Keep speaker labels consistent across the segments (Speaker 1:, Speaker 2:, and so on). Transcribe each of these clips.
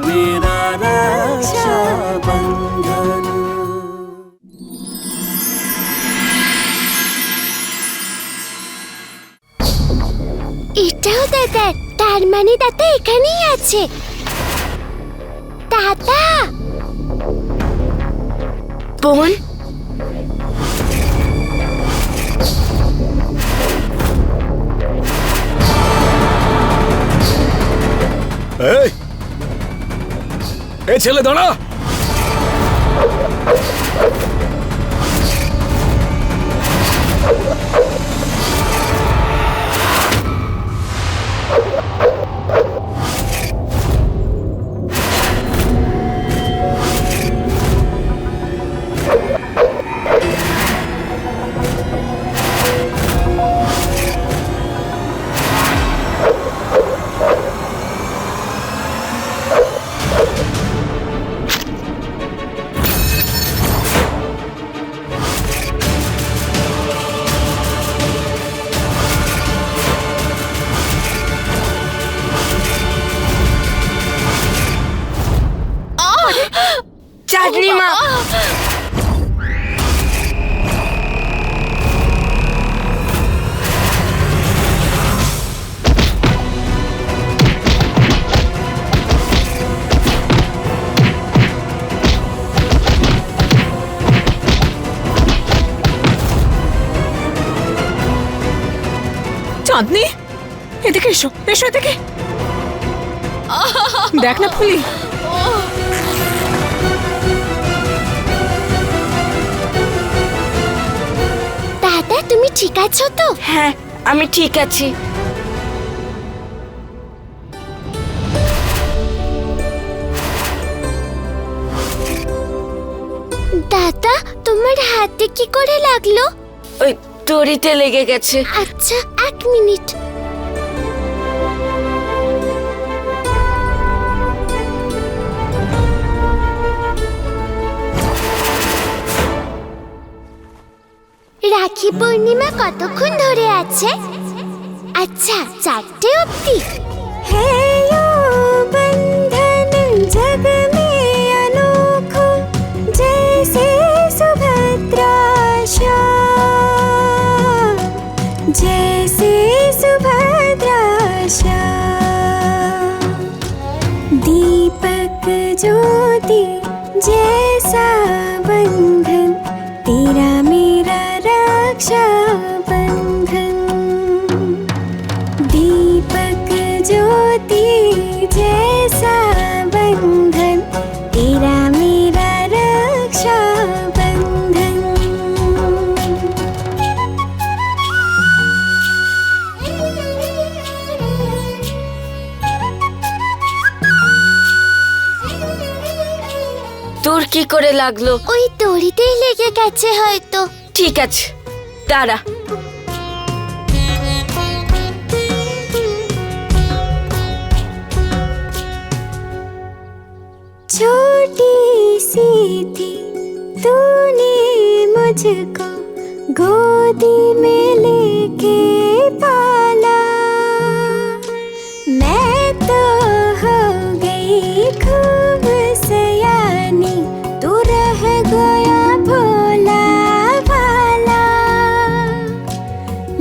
Speaker 1: मेरा रक्षा बंधन।
Speaker 2: এটাও দাদা, তার মানে দাদা এখানেই আছে। দাদা
Speaker 3: বোন,
Speaker 4: এই ছেলে দাঁড়া।
Speaker 3: চাঁদনি মা,
Speaker 5: চাঁদনি এদিকে এসো, এসো এদিকে। দেখ না ফুলি,
Speaker 2: দাদা তুমি ঠিক আছো তো?
Speaker 3: হ্যাঁ আমি ঠিক আছি।
Speaker 2: দাদা তোমার হাতে কি করে লাগলো?
Speaker 3: ওই দড়িতে লেগে গেছে।
Speaker 2: আচ্ছা 1 মিনিট। রাখি পূর্ণিমা কতক্ষণ ধরে আছে? আচ্ছা 4টে অবধি। जग में अनोखो जैसे सुभद्रा श्याम, जैसे सुभद्रा श्याम, दीपक ज्योति जैसा बंधन, तेरा मेरा रक्षा बंधन, दीपक ज्योति जैसा बंधन, तेरा मेरा रक्षा बंधन।
Speaker 3: তোর কি করে লাগলো?
Speaker 2: ওই দড়িতেই লেগে গেছে হয়তো।
Speaker 3: ঠিক আছে দাঁড়া।
Speaker 2: छोटी सी थी तूने मुझको गोदी में लेके पाला, मैं तो हो गई खूब सयानी, तू रह गया भोला भाला,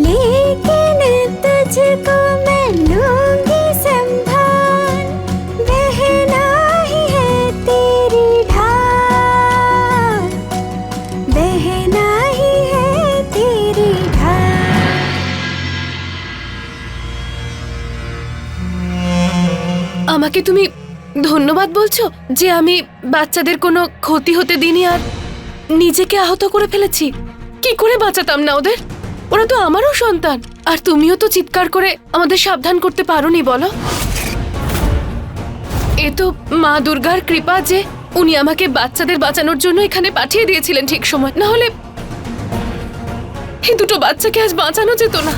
Speaker 2: लेकिन तुझको मैं लूंगी संभाल, बहना ही है तेरी ढाल, बहना ही है तेरी ढाल।
Speaker 5: আমাকে তুমি ধন্যবাদ বলছো যে আমি বাচ্চাদের কোনো ক্ষতি হতে দিইনি আর নিজেকে আহত করে ফেলেছি? কি করে বাঁচাতাম না ওদের? ওরা তো আমারও সন্তান। আর তুমিও তো চিৎকার করে আমাদের সাবধান করতে পারোনি বলো? এ তো মা দুর্গার কৃপা যে উনি আমাকে বাচ্চাদের বাঁচানোর জন্য এখানে পাঠিয়ে দিয়েছিলেন ঠিক সময়, না হলে এই দুটো বাচ্চাকে আজ বাঁচানো যেত না।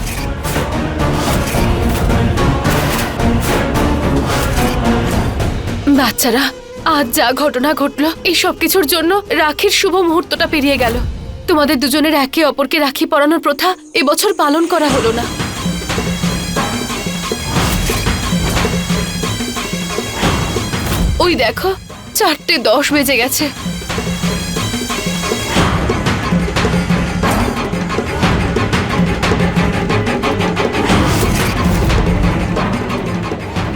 Speaker 5: বাচ্চারা, আজ যা ঘটনা ঘটলো এই সব কিছুর জন্য রাখির শুভ মুহূর্তটা পেরিয়ে গেল। তোমাদের দুজনের একে অপরকে রাখি পরানোর প্রথা এবছর পালন করা হলো না। ওই দেখো 4:10 বেজে গেছে।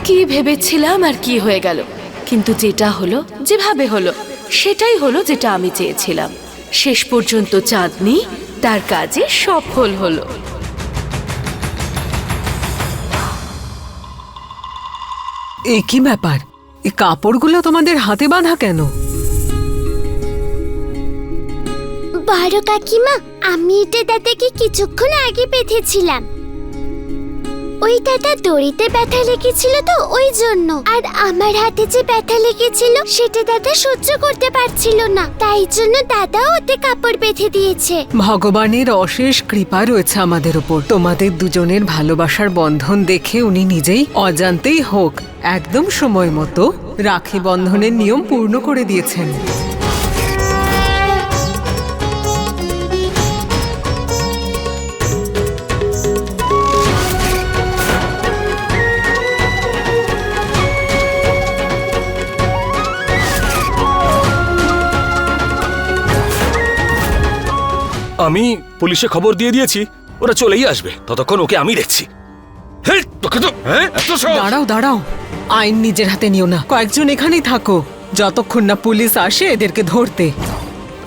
Speaker 5: কি ভেবেছিলাম আর কি হয়ে গেল, কিন্তু যেটা হলো যেভাবে হলো সেটাই হলো যেটা আমি চেয়েছিলাম। শেষ পর্যন্ত চাঁদনি তার কাজে সফল হলো।
Speaker 6: এ কি ব্যাপার? এই কাপড়গুলো তোমাদের হাতে বাঁধা কেন?
Speaker 2: বড় কাকিমা, আমি এটা দাদাকে কিছুক্ষণ আগে বেঁধেছিলাম। ওই দাদা দড়িতে ব্যথা লেগেছিল তো ওই জন্য, আর আমার হাতে যে ব্যথা লেগেছিল সেটা দাদা সহ্য করতে পারছিল না, তাই জন্য দাদাও ওতে কাপড় বেঁধে দিয়েছে।
Speaker 6: ভগবানের অশেষ কৃপা রয়েছে আমাদের উপর। তোমাদের দুজনের ভালোবাসার বন্ধন দেখে উনি নিজেই অজান্তেই হোক একদম সময় মতো রাখি বন্ধনের নিয়ম পূর্ণ করে দিয়েছেন।
Speaker 4: আমি পুলিশে খবর দিয়ে দিয়েছি, ওরা চলেই আসবে, ততক্ষণ ওকে আমি দেখছি। হেই, তোকে তো এত সব।
Speaker 6: দাঁড়াও দাঁড়াও, আইন নিজের হাতে নিও না। কয়েকজন এখানেই থাকো যতক্ষণ না পুলিশ আসে এদেরকে ধরতে।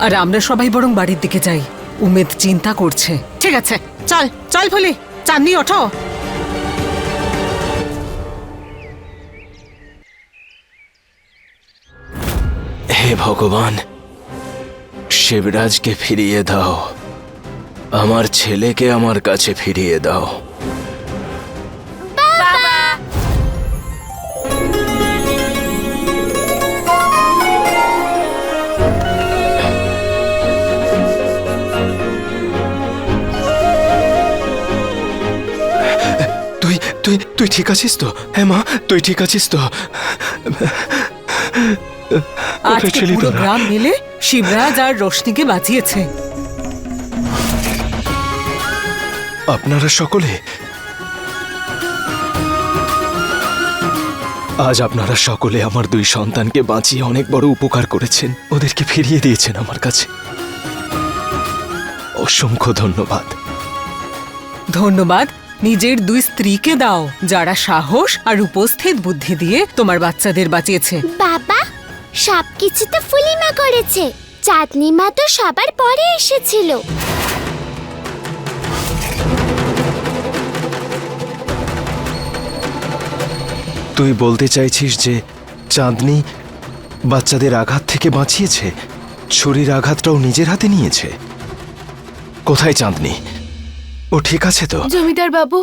Speaker 6: আর আমরা সবাই বরং বাড়ির দিকে যাই। উমেদ চিন্তা করছে। ঠিক আছে, চল চল ফুলি, চাঁদনি ওঠো।
Speaker 1: হে ভগবান, শিবরাজকে ফিরিয়ে দাও, আমার ছেলেকে আমার কাছে ফিরিয়ে দাও। তুই তুই তুই ঠিক আছিস তো? হ্যাঁ মা, তুই ঠিক আছিস তো?
Speaker 6: আজকে পুরো গ্রাম মিলে শিবরাজ আর রোশনিকে বাঁচিয়েছে।
Speaker 1: আপনারা সকলে, আজ আপনারা সকলে আমার দুই সন্তানকে বাঁচিয়ে অনেক বড় উপকার করেছেন, ওদেরকে ফিরিয়ে দিয়েছেন আমার কাছে। অসংখ্য ধন্যবাদ।
Speaker 6: ধন্যবাদ নিজের দুই স্ত্রীকে দাও, যারা সাহস আর উপস্থিত বুদ্ধি দিয়ে তোমার বাচ্চাদের বাঁচিয়েছে।
Speaker 2: বাবা, সবকিছু তো ফুলিমা করেছে, চাঁদনি মা তো সবার পরে এসেছিল।
Speaker 1: তুই বলতে চাইছিস যে চাঁদনি বাচ্চাদের আঘাত থেকে বাঁচিয়েছে, ছুরির আঘাতটাও নিজের হাতে নিয়েছে? কোথায় চাঁদনি? ও ঠিক আছে তো?
Speaker 5: জমিদার বাবু,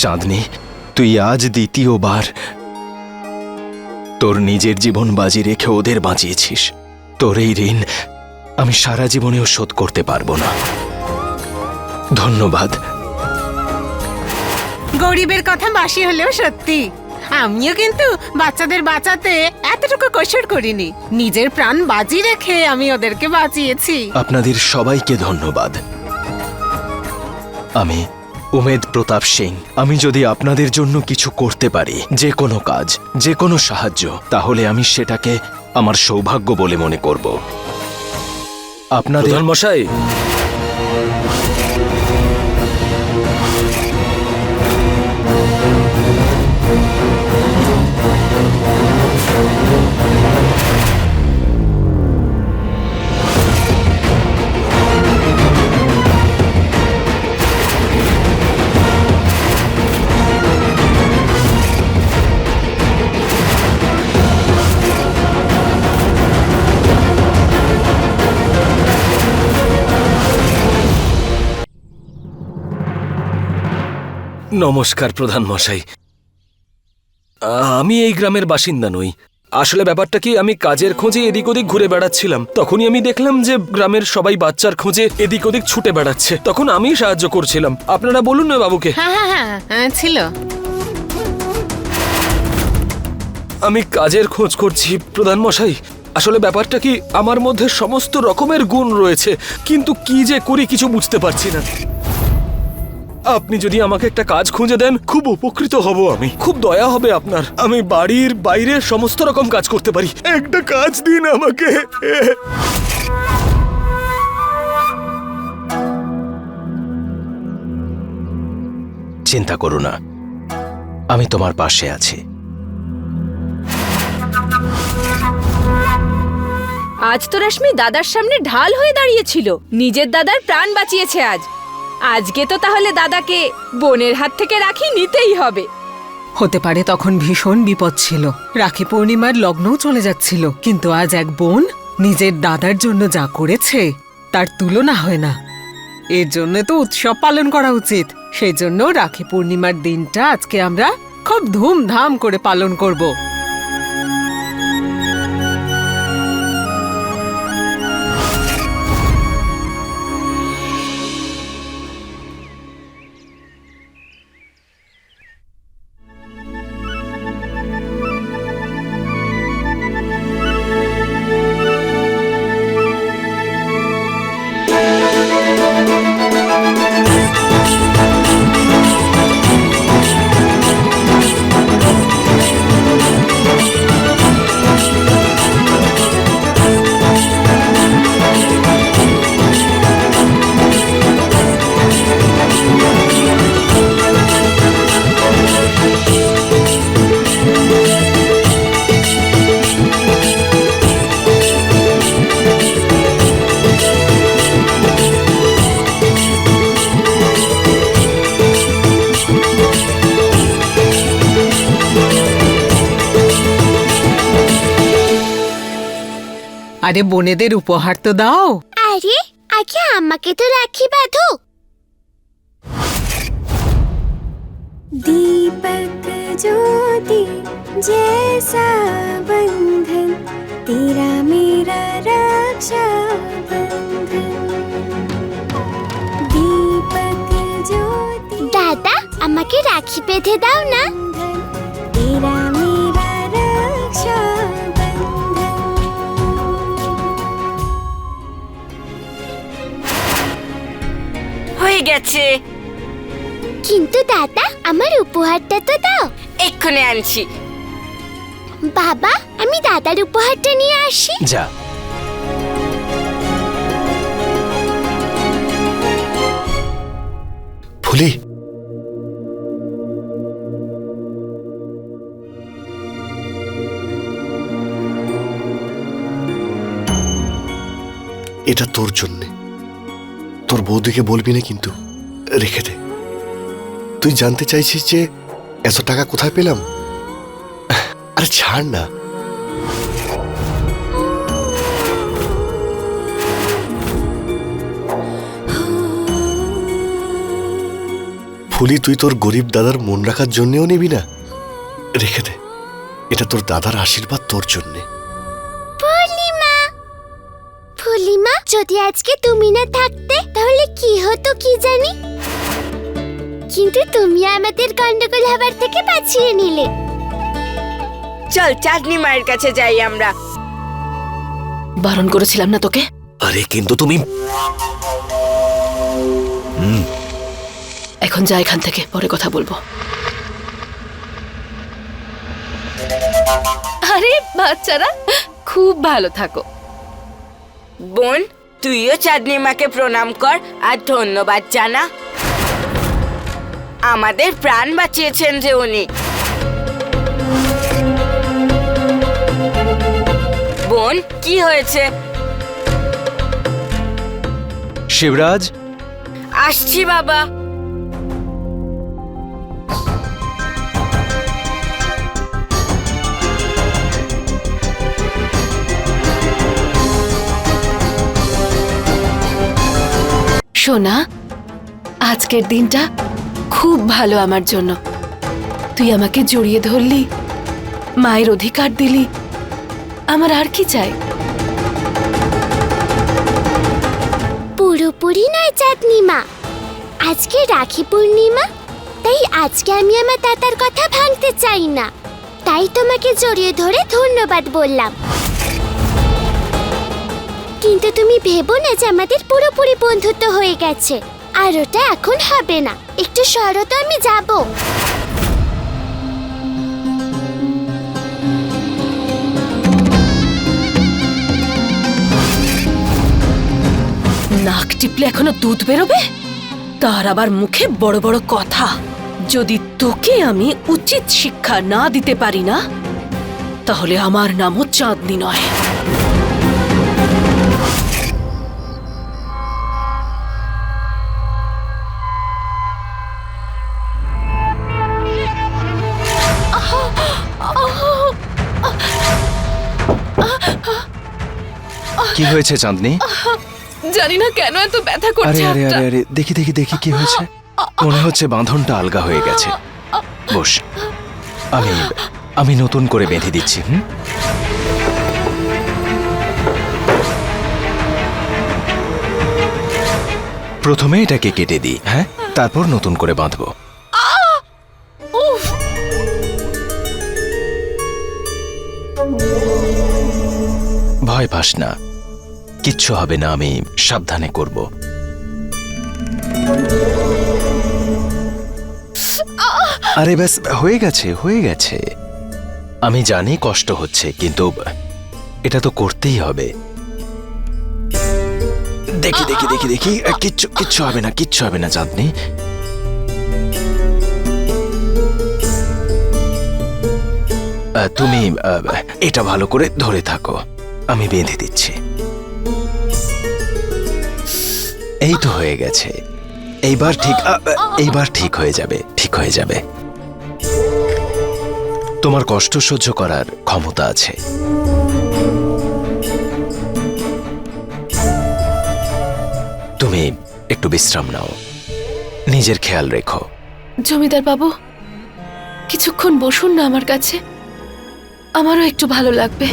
Speaker 1: চাঁদনি, তুই আজ দ্বিতীয়বার তোর নিজের জীবন বাজি রেখে ওদের বাঁচিয়েছিস। তোর এই ঋণ আমি সারা জীবনেও শোধ করতে পারবো না। ধন্যবাদ।
Speaker 6: গরিবের কথা বাসি হলেও সত্যি, আমিও কিন্তু বাচ্চাদের বাঁচাতে এতটুকু কসর করিনি। নিজের প্রাণ বাজি রেখে আমি ওদেরকে বাঁচিয়েছি।
Speaker 1: আপনাদের সবাইকে ধন্যবাদ। আমি উমেদ প্রতাপ সিং। আমি যদি আপনাদের জন্য কিছু করতে পারি, যে কোনো কাজ, যে কোনো সাহায্য, তাহলে আমি সেটাকে আমার সৌভাগ্য বলে মনে করব। আপনাদের
Speaker 4: প্রধান মশাই, নমস্কার প্রধান মশাই। আমি এই গ্রামের বাসিন্দা নই। আসলে ব্যাপারটা কি, আমি কাজের খোঁজে এদিক ওদিক ঘুরে বেড়াচ্ছিলাম। তখনই আমি দেখলাম যে গ্রামের সবাই বাচ্চার খোঁজে এদিক ওদিক ছুটে বেড়াচ্ছে। তখন আমি সাহায্য করছিলাম। আপনারা বলুন না বাবুকে।
Speaker 6: হ্যাঁ ছিল।
Speaker 4: আমি কাজের খোঁজ করছি প্রধান মশাই। আসলে ব্যাপারটা কি, আমার মধ্যে সমস্ত রকমের গুণ রয়েছে, কিন্তু কি যে করি কিছু বুঝতে পারছি না। আপনি যদি আমাকে একটা কাজ খুঁজে দেন, খুব উপকৃত হব। আমি খুব দয়া হবে আপনার। আমি বাড়ির বাইরে সমস্ত রকম কাজ করতে পারি। একটা কাজ দিন আমাকে।
Speaker 1: চিন্তা করো না, আমি তোমার পাশে আছি।
Speaker 7: আজ তো রেশমি দাদার সামনে ঢাল হয়ে দাঁড়িয়েছিল, নিজের দাদার প্রাণ বাঁচিয়েছে আজ। আজকে তো তাহলে দাদাকে বোনের হাত থেকে রাখি নিতেই হবে।
Speaker 6: হতে পারে তখন ভীষণ বিপদ ছিল, রাখি পূর্ণিমার লগ্নও চলে যাচ্ছিল, কিন্তু আজ এক বোন নিজের দাদার জন্য যা করেছে তার তুলনা হয় না। এর জন্য তো উৎসব পালন করা উচিত। সেই জন্য রাখি পূর্ণিমার দিনটা আজকে আমরা খুব ধুমধাম করে পালন করব। আরে বোনেদের উপহার তো দাও।
Speaker 2: আরে আগে আমাকে তো রাখি বাঁধো। दीपक ज्योति जैसा बंधन तेरा मेरा रक्षा बंधन दीपक ज्योति दादा আমাকে রাখি বেঁধে দাও না। तेरा मेरा रक्षा बंधन
Speaker 3: হয়ে গেছে।
Speaker 2: কিন্তু দাদা আমার উপহারটা তো দাও।
Speaker 3: এক্ষুনি আনছি।
Speaker 2: বাবা আমি দাদার উপহারটা নিয়ে আসি।
Speaker 1: যা।
Speaker 8: ফুলি, এটা তোর জন্যে। তোর বৌদিকে বলবি না কিন্তু, রেখে দে। তুই জানতে চাইছিস যে এত টাকা কোথায় পেলাম? আরে ছাড় না। ফুলি, তুই তোর গরিব দাদার মন রাখার জন্যেও নিবি না? রেখে দে, এটা তোর দাদার আশীর্বাদ তোর জন্যে।
Speaker 2: ফুলিমা ফুলিমা যদি আজকে তুমি না থাকতে তাহলে কি হতো কি জানি, কিন্তু তুমি আমাদের গন্ডগোল হবার থেকে বাঁচিয়ে নিলে।
Speaker 3: চল চাঁদনি মায়ের কাছে যাই আমরা।
Speaker 5: বারণ করেছিলাম না তোকে?
Speaker 4: আরে কিন্তু তুমি
Speaker 5: এখন যা এখান থেকে, পরে কথা বলবো। আরে বাচ্চারা খুব ভালো থাকো।
Speaker 3: বোন তুইও চাঁদনি মাকে প্রণাম কর আর ধন্যবাদ জানা। আমাদের প্রাণ বাঁচিয়েছেন যে উনি। বোন কি হয়েছে?
Speaker 1: শিবরাজ,
Speaker 3: আসছি বাবা।
Speaker 5: সোনা, আজকের দিনটা খুব ভালো আমার জন্য। তুই আমাকে জড়িয়ে ধরলি মায়ের অধিকার দিলি, আমার আর কি চাই?
Speaker 2: পুরোপুরি নয় চাঁদনি মা, আজকে রাখি পূর্ণিমা, তাই আজকে আমি আমার দাদার কথা ভাঙতে চাই না, তাই তোমাকে জড়িয়ে ধরে ধন্যবাদ বললাম। কিন্তু তুমি ভেবো না যে আমাদের পুরোপুরি বন্ধুত্ব হয়ে গেছে, আর ওটা এখন হবে না। একটু সরো তো, আমি যাব।
Speaker 5: নাক টিপলে এখনো দুধ বেরোবে? তার আবার মুখে বড় বড় কথা। যদি তোকে আমি উচিত শিক্ষা না দিতে পারি না, তাহলে আমার নামও চাঁদনি নয়।
Speaker 1: কি হয়েছে চাঁদনি?
Speaker 5: জানি না কেন এত ব্যথা
Speaker 1: আরে
Speaker 5: করছে
Speaker 1: আরে
Speaker 5: হাতটা।
Speaker 1: আরে আরে, দেখি দেখি দেখি কি হয়েছে। মনে হচ্ছে বাঁধনটা আলগা হয়ে গেছে। বস, আমি আমি নতুন করে বেঁধে দিচ্ছি। প্রথমে এটাকে কেটে দিই, হ্যাঁ, তারপর নতুন করে বাঁধবো।
Speaker 5: উফ!
Speaker 1: ভয় পাস না, কিচ্ছু হবে না, আমি সাবধানে করব। আরে ব্যাস, হয়ে গেছে হয়ে গেছে। আমি জানি কষ্ট হচ্ছে, কিন্তু এটা তো করতেই হবে। দেখি দেখি দেখি দেখি, কিচ্ছু কিচ্ছু হবে না, কিচ্ছু হবে না চাঁদনি। তুমি এটা ভালো করে ধরে থাকো, আমি বেঁধে দিচ্ছি। এই তো হয়ে গেছে। এইবার ঠিক, এইবার ঠিক হয়ে যাবে, ঠিক হয়ে যাবে। তোমার কষ্ট সহ্য করার ক্ষমতা আছে। তুমি একটু বিশ্রাম নাও, নিজের খেয়াল রেখো।
Speaker 5: জমিদার বাবু, কিছুক্ষণ বসুন না আমার কাছে, আমারও একটু ভালো লাগবে।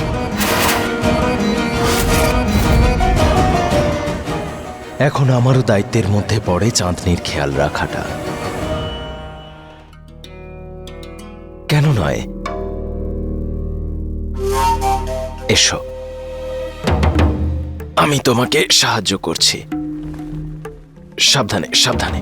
Speaker 1: এখন আমারও দায়িত্বের মধ্যে পড়ে চাঁদনির খেয়াল রাখাটা। কেন নয়? এসো, আমি তোমাকে সাহায্য করছি। সাবধানে সাবধানে।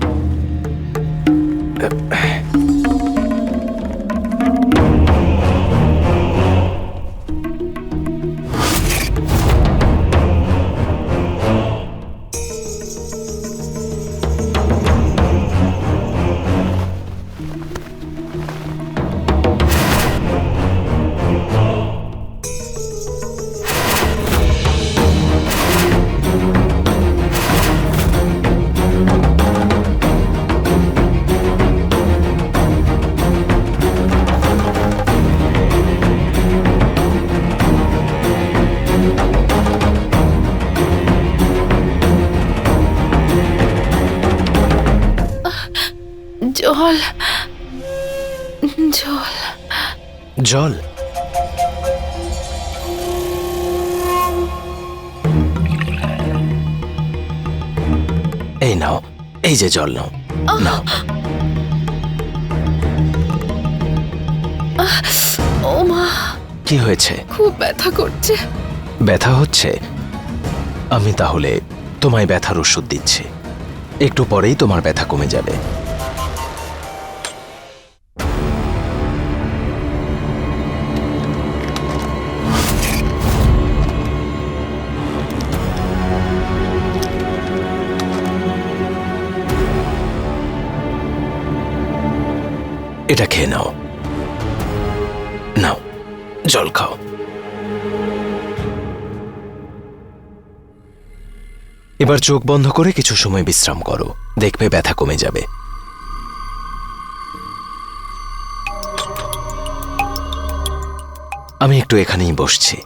Speaker 5: জল জল
Speaker 1: জল? এই নাও, এই যে জল নাও, নাও।
Speaker 5: ও মা,
Speaker 1: কি হয়েছে?
Speaker 5: খুব ব্যথা করছে।
Speaker 1: ব্যথা হচ্ছে? আমি তাহলে তোমায় ব্যথার ওষুধ দিচ্ছি, একটু পরেই তোমার ব্যথা কমে যাবে। এটা খেয়ে নাও, নাও জল খাও। এবার চোখ বন্ধ করে কিছু সময় বিশ্রাম করো, দেখবে ব্যথা কমে যাবে। আমি একটু এখানেই বসছি।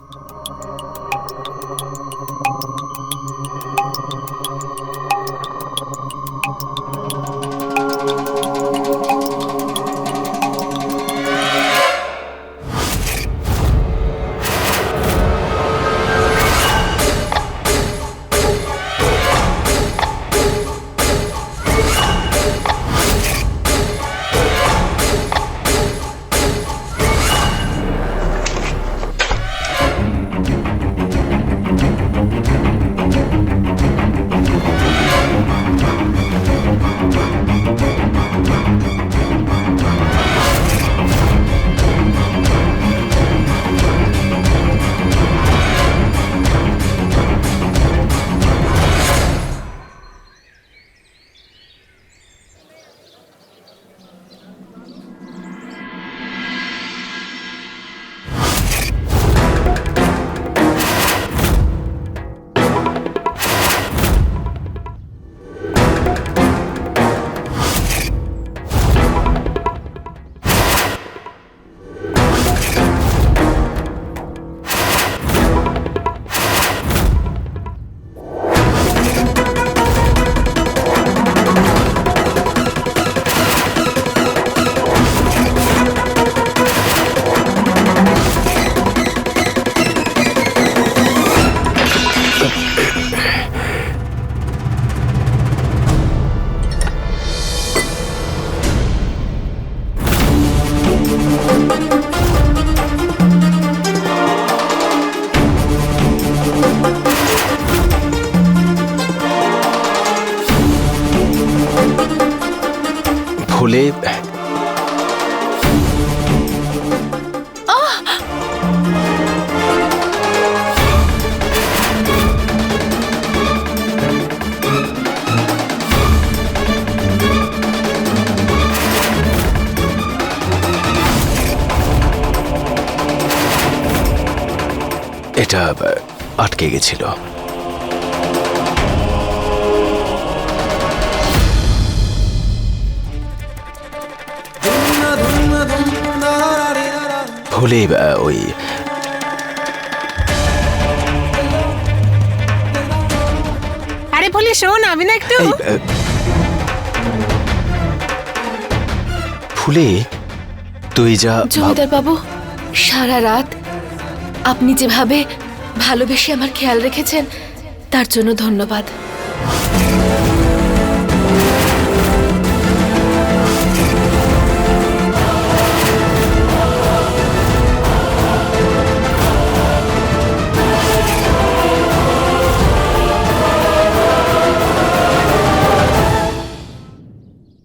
Speaker 1: ভুলে এটা আটকে গেছিল। ভুলে ওই
Speaker 6: আরে বলি শোন, আমি না একটু
Speaker 1: এই, ফুলে তুই যা
Speaker 5: জমিদার বাবু, সারা রাত আপনি যেভাবে ভালোবেসে আমার খেয়াল রেখেছেন তার জন্য ধন্যবাদ।